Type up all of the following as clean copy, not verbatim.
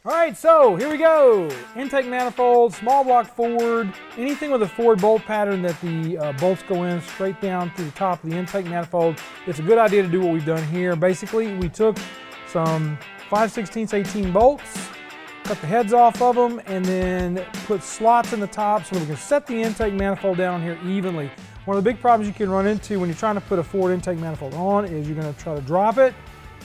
All right, so here we go. Intake manifold, small block Ford, anything with a Ford bolt pattern that the bolts go in straight down through the top of the intake manifold. It's a good idea to do what we've done here. Basically, we took some 5/16 18 bolts, cut the heads off of them, and then put slots in the top so that we can set the intake manifold down here evenly. One of the big problems you can run into when you're trying to put a Ford intake manifold on is you're going to try to drop it,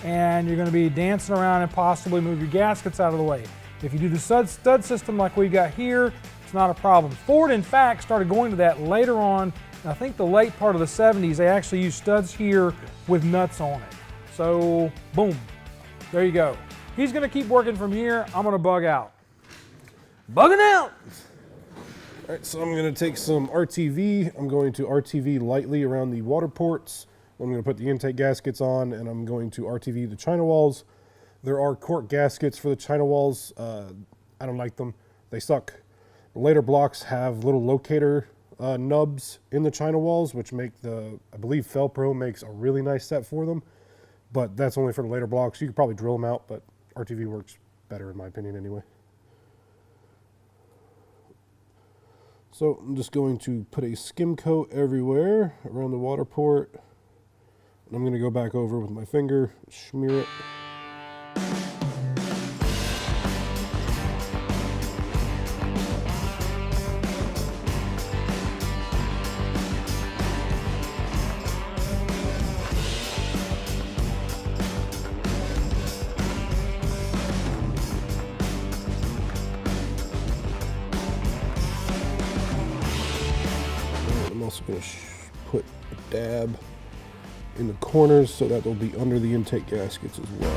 and you're going to be dancing around and possibly move your gaskets out of the way. If you do the stud system like we got here, it's not a problem. Ford, in fact, started going to that later on. I think the late part of the 70s, they actually used studs here with nuts on it. So, boom, there you go. He's going to keep working from here. I'm going to bug out. Bugging out! All right, so I'm going to take some RTV. I'm going to RTV lightly around the water ports. I'm going to put the intake gaskets on, and I'm going to RTV the China walls. There are cork gaskets for the China walls. I don't like them. They suck. The later blocks have little locator nubs in the China walls, which make I believe Felpro makes a really nice set for them. But that's only for the later blocks. You could probably drill them out, but RTV works better in my opinion anyway. So I'm just going to put a skim coat everywhere around the water port. And I'm going to go back over with my finger, smear it. I'm also going to put a dab in the corners so that they'll be under the intake gaskets as well.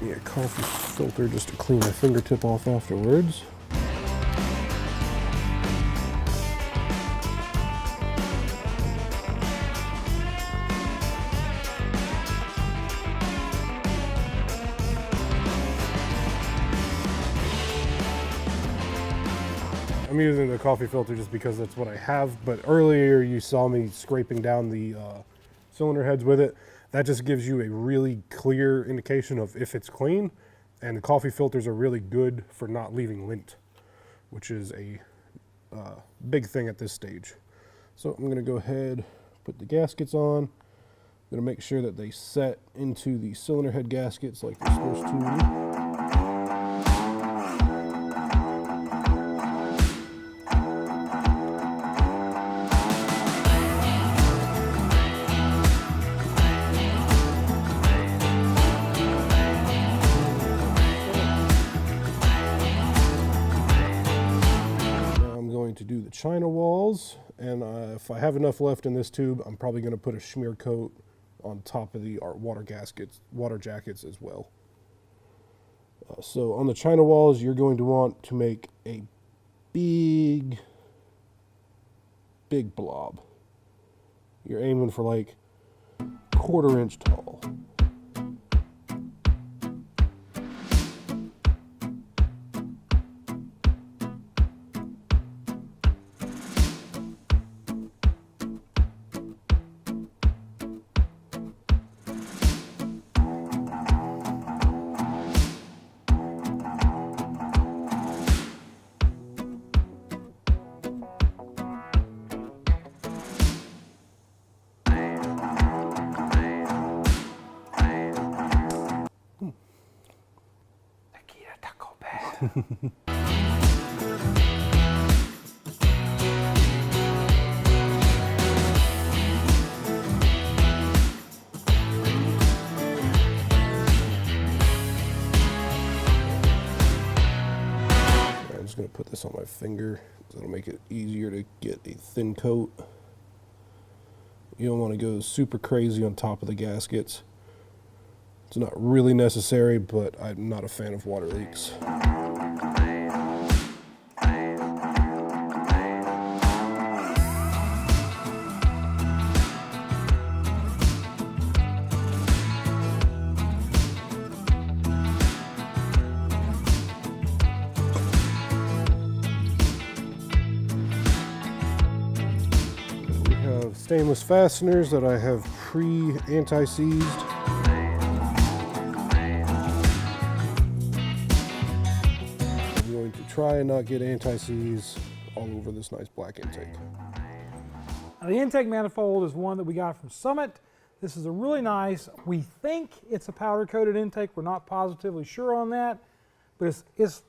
Yeah, coffee filter just to clean my fingertip off afterwards. I'm using the coffee filter just because that's what I have, but earlier you saw me scraping down the cylinder heads with it. That just gives you a really clear indication of if it's clean, and the coffee filters are really good for not leaving lint, which is a big thing at this stage. So I'm going to go ahead, put the gaskets on. I'm going to make sure that they set into the cylinder head gaskets like they're supposed to. To do the China walls, and if I have enough left in this tube, I'm probably going to put a smear coat on top of the water jackets as well. So on the China walls, you're going to want to make a big blob. You're aiming for like 1/4 inch tall. I'm just going to put this on my finger, so it'll make it easier to get a thin coat. You don't want to go super crazy on top of the gaskets. It's not really necessary, but I'm not a fan of water leaks. We have stainless fasteners that I have pre-anti-seized. I'm going to try and not get anti-seize all over this nice black intake. Now, the intake manifold is one that we got from Summit. This is a really nice, we think it's a powder-coated intake. We're not positively sure on that, but it's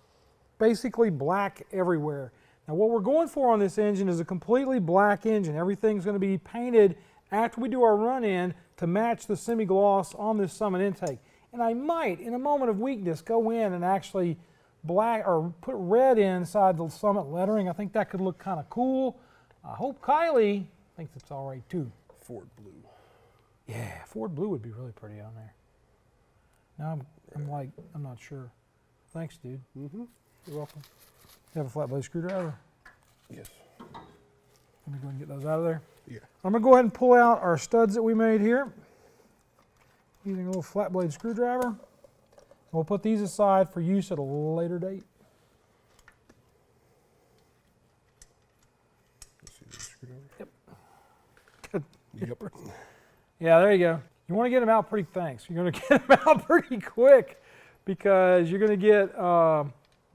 basically black everywhere. Now, what we're going for on this engine is a completely black engine. Everything's going to be painted after we do our run-in to match the semi-gloss on this Summit intake. And I might, in a moment of weakness, go in and actually black or put red inside the Summit lettering. I think that could look kind of cool. I hope Kylie thinks it's all right too. Ford blue. Yeah, Ford blue would be really pretty on there. Now I'm not sure. Thanks, dude. Mm-hmm. You're welcome. You have a flat blade screwdriver? Yes. Let me go and get those out of there. Yeah. I'm going to go ahead and pull out our studs that we made here using a little flat blade screwdriver. We'll put these aside for use at a later date. See the screwdriver? Yep. Good. Yep. Yeah, there you go. You want to get them out pretty You're going to get them out pretty quick because you're going to get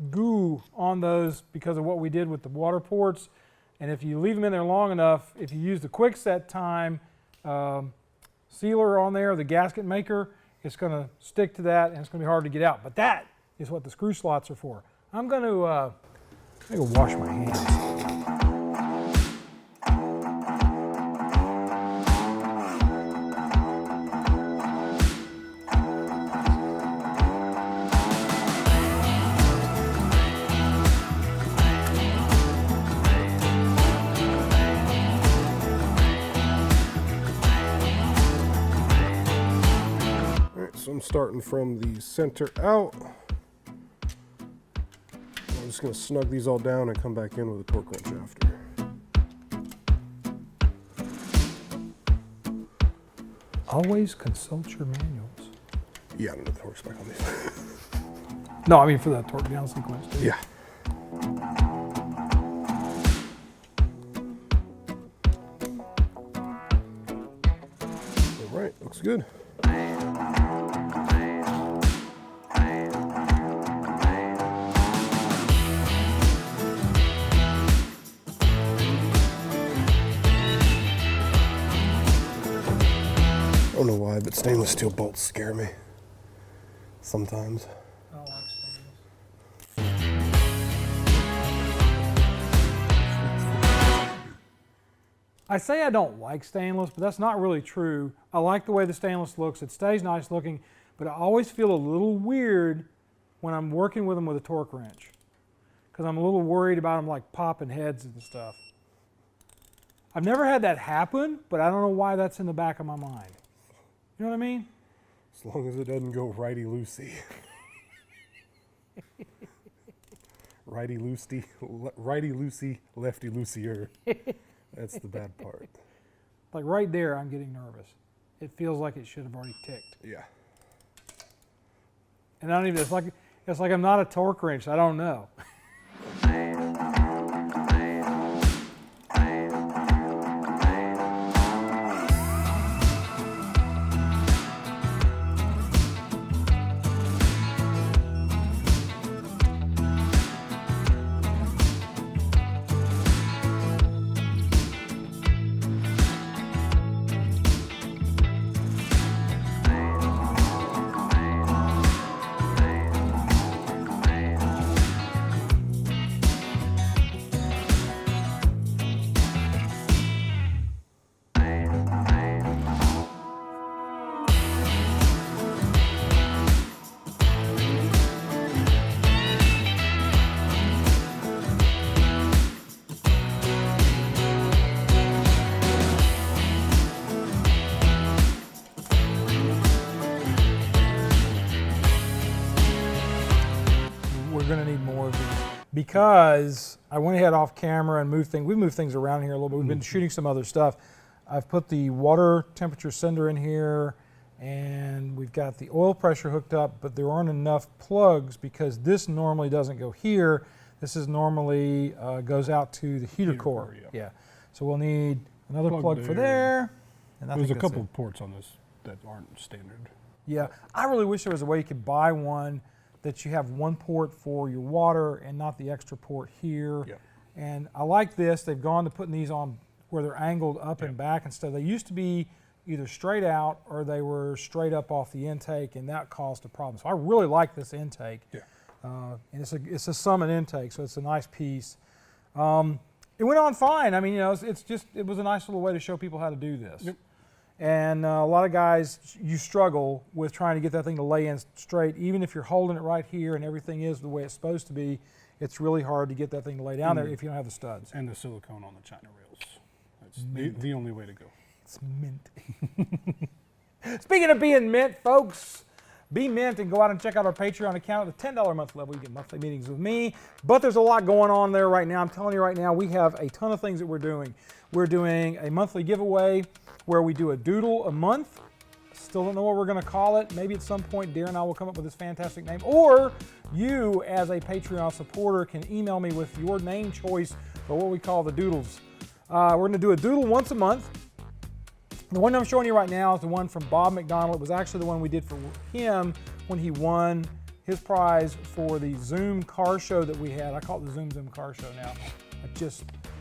goo on those because of what we did with the water ports. And if you leave them in there long enough, if you use the quick set time sealer on there, the gasket maker, it's going to stick to that and it's going to be hard to get out. But that is what the screw slots are for. I'm going to go wash my hands. So I'm starting from the center out. I'm just going to snug these all down and come back in with a torque wrench after. Always consult your manuals. Yeah, I don't know the torque spec on these. No, I mean for that torque down sequence too. Yeah. All right, looks good. I don't know why, but stainless steel bolts scare me sometimes. I don't like stainless. I say I don't like stainless, but that's not really true. I like the way the stainless looks. It stays nice looking, but I always feel a little weird when I'm working with them with a torque wrench because I'm a little worried about them like popping heads and stuff. I've never had that happen, but I don't know why that's in the back of my mind. You know what I mean? As long as it doesn't go righty-loosey. Righty-loosey, lefty-loosier. That's the bad part. Like right there, I'm getting nervous. It feels like it should have already ticked. Yeah. And I don't even, it's like I'm not a torque wrench. I don't know. We're going to need more of these because I went ahead off camera and moved things. We moved things around here a little bit. We've been shooting some other stuff. I've put the water temperature sender in here and we've got the oil pressure hooked up, but there aren't enough plugs because this normally doesn't go here. This is normally goes out to the heater core. Yeah. So we'll need another plug for there And I There's a think that's couple it. of ports on this that aren't standard. Yeah, I really wish there was a way you could buy one that you have one port for your water and not the extra port here. Yeah. And I like this. They've gone to putting these on where they're angled up and back and stuff. They used to be either straight out or they were straight up off the intake, and that caused a problem. So I really like this intake. Yeah. And it's a Summit intake, so it's a nice piece. It went on fine. I mean, you know, it was a nice little way to show people how to do this. Yep. And a lot of guys, you struggle with trying to get that thing to lay in straight. Even if you're holding it right here and everything is the way it's supposed to be, it's really hard to get that thing to lay down there if you don't have the studs. And the silicone on the China rails. That's the only way to go. It's mint. Speaking of being mint, folks, be mint and go out and check out our Patreon account. At the $10 a month level, you get monthly meetings with me. But there's a lot going on there right now. I'm telling you right now, we have a ton of things that we're doing. We're doing a monthly giveaway where we do a doodle a month. Still don't know what we're going to call it. Maybe at some point, Darren and I will come up with this fantastic name. Or you, as a Patreon supporter, can email me with your name choice for what we call the doodles. We're going to do a doodle once a month. The one I'm showing you right now is the one from Bob McDonald. It was actually the one we did for him when he won his prize for the Zoom car show that we had. I call it the Zoom car show now.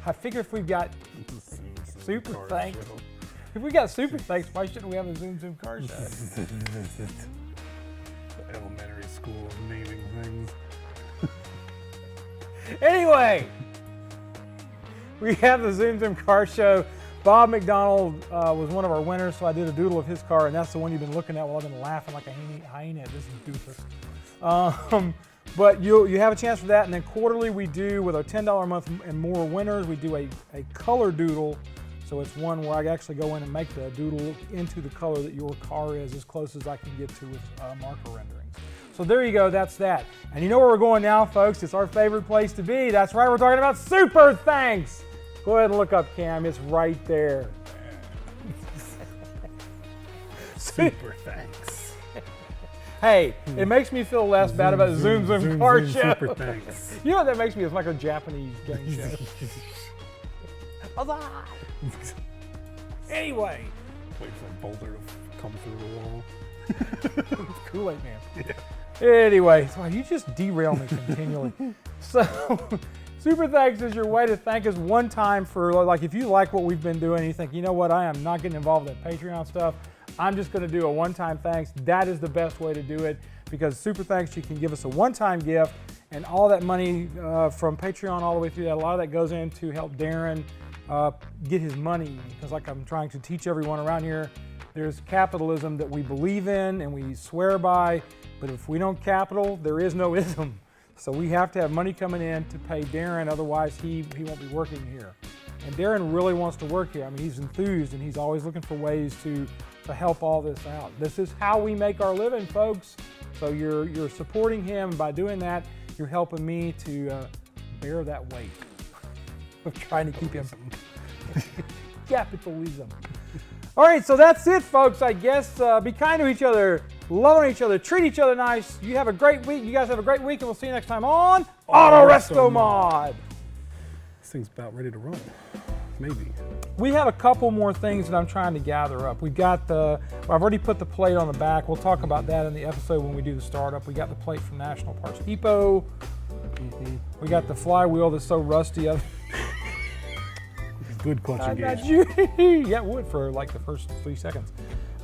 I figure if we've got super thanks, if we got super thanks, why shouldn't we have a Zoom car show? Elementary school of naming things. Anyway, we have the Zoom car show. Bob McDonald was one of our winners, so I did a doodle of his car, and that's the one you've been looking at while I've been laughing like a hyena at this doofus. But you have a chance for that, and then quarterly we do, with our $10 a month and more winners, we do a color doodle. So it's one where I actually go in and make the doodle into the color that your car is, as close as I can get to with marker renderings. So there you go, that's that. And you know where we're going now, folks? It's our favorite place to be. That's right, we're talking about Super Thanks. Go ahead and look up, Cam. It's right there. Super thanks. Hey, it makes me feel less bad about Zoom car show. Super thanks. You know what that makes me? It's like a Japanese game show. Huzzah! Anyway. Wait for a boulder to come through the wall. Kool-Aid Man. Yeah. Anyway, so you just derail me continually. So, Super Thanks is your way to thank us one time for, like, if you like what we've been doing and you think, you know what, I am not getting involved in that Patreon stuff, I'm just going to do a one-time thanks. That is the best way to do it, because Super Thanks, you can give us a one-time gift, and all that money from Patreon all the way through that, a lot of that goes in to help Darren get his money, because like I'm trying to teach everyone around here, there's capitalism that we believe in and we swear by, but if we don't capital, there is no ism. So we have to have money coming in to pay Darren, otherwise he won't be working here. And Darren really wants to work here. I mean, he's enthused and he's always looking for ways to help all this out. This is how we make our living, folks. So you're supporting him, and by doing that, you're helping me to bear that weight of trying to keep him. Capitalism. All right, so that's it, folks. I guess be kind to each other, love on each other, treat each other nice. You have a great week. You guys have a great week, and we'll see you next time on Autorestomod. This thing's about ready to run. Maybe. We have a couple more things that I'm trying to gather up. We've got I've already put the plate on the back. We'll talk about that in the episode when we do the startup. We got the plate from National Parts Depot. We got the flywheel that's so rusty. Good clutch engagement. Yeah, it would for like the first 3 seconds.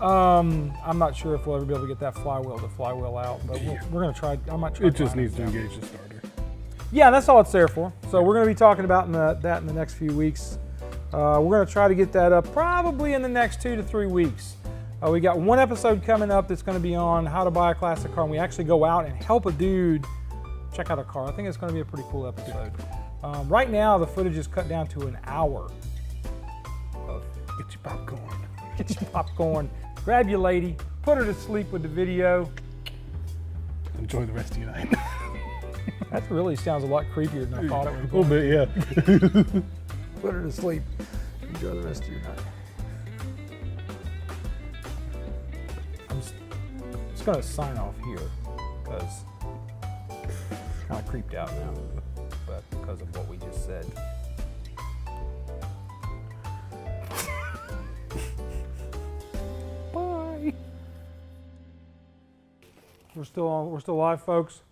I'm not sure if we'll ever be able to get that flywheel out, but we're going to try. I might try. It just needs to engage the starter. Yeah, that's all it's there for. So we're going to be talking about that in the next few weeks. We're going to try to get that up probably in the next 2 to 3 weeks. We got one episode coming up that's going to be on how to buy a classic car, and we actually go out and help a dude check out a car. I think it's going to be a pretty cool episode. Right now, the footage is cut down to an hour. Get your popcorn. Get your popcorn. Grab your lady. Put her to sleep with the video. Enjoy the rest of your night. That really sounds a lot creepier than I thought it would. A little bit, yeah. Put her to sleep. Enjoy the rest of your night. I'm just going to sign off here because I'm kind of creeped out now, but because of what we just said. We're still live, folks.